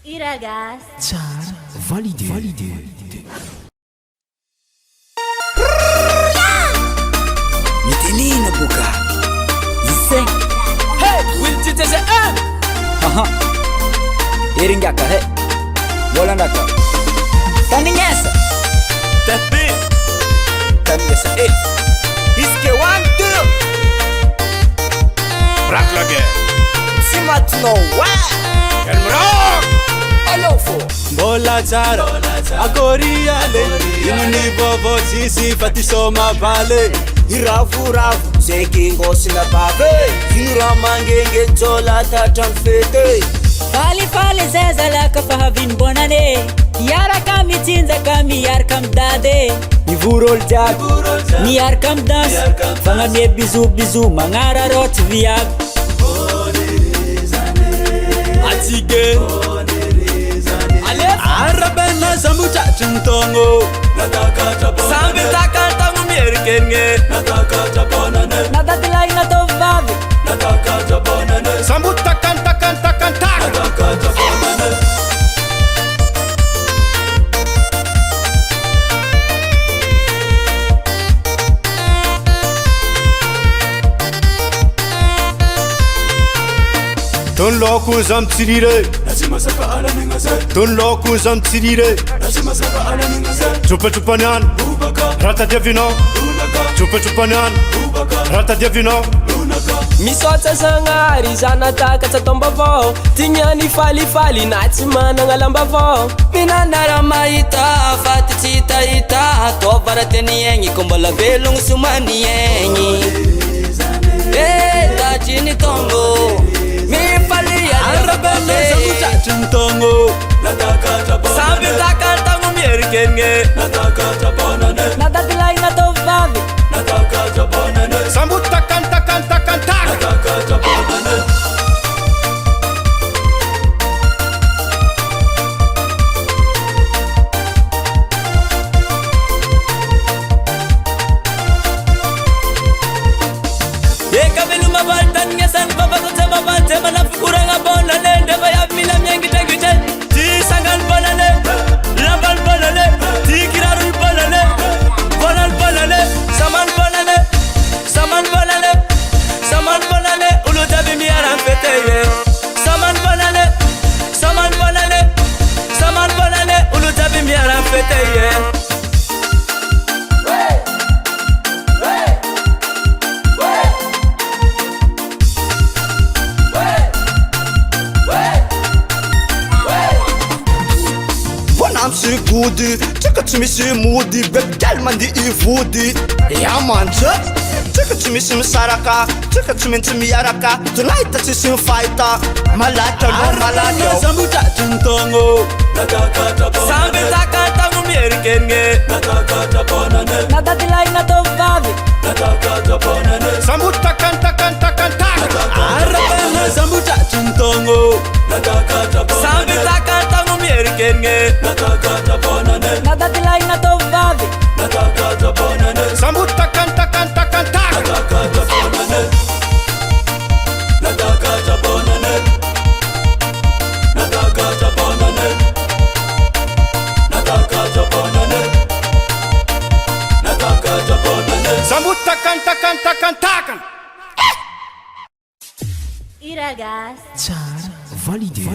Iragas. Tsara, validé. Mitelina boka. Iseng. Hey, will titese Aha. Iringaka he. Bolandaka. Taningesa. Tapi Taningesa. Iske 1 2. Rock lage Simatno wa. Elmrock Alofo. Bola tsara akoriale inuni bobo sisi fatisoma pale Irafu zekingo sina bave. Yura mangenge tola tatan fete. Fali zeza la kafahavin bonane Yara kami tinza kami yar kam dade Ni vurol jag. Ni yar kam das Fanga me bizu mangara rot viag atige arabena zambucha chintongo Sambi takanta ngumierkenge Nada dilay na to vavi Sambu takan Ton loku zam tsirire Ton loku zam tsirire Chupa nyan Rata devino Chupa nyan Rata devino Misotra sangari zana takatsa tomba vao Tinyani fali na tsy managna lamba vao Minanara mahita faty tsy hitahita Tovara teny egny ko mbola velogno somany egny Tajiny tongo Mifalia arabena zambucha chintongo Sambi takanta ngumierkenge Nada dilay na to vavi Sambu takan Kabelu mabaltan ngesan babagote babante Manafikuranga bonale Ndeba ya mina myengi tegite Ti sangal bonale Labal bonale Ti kirarul bonale Saman bonale Ulu tabi miyaran feteye Saman bonale Ulu tabi miyaran feteye Amsi gudi Chika tumisi mudi Begal mandi ivudi Yamancha Chika tumisi misaraka Chika tumisi miyaraka Tonight tumisi fighter Malata no malata Zambucha chintongo Sambi takanta ngumierkenge Nada dilay na to vavi Sambu takan arabena zambucha chintongo Sambi takanta ngumierkenge Nada dilay na to vavi Sambu takan Sambu takan Iragas. Tsara, validé.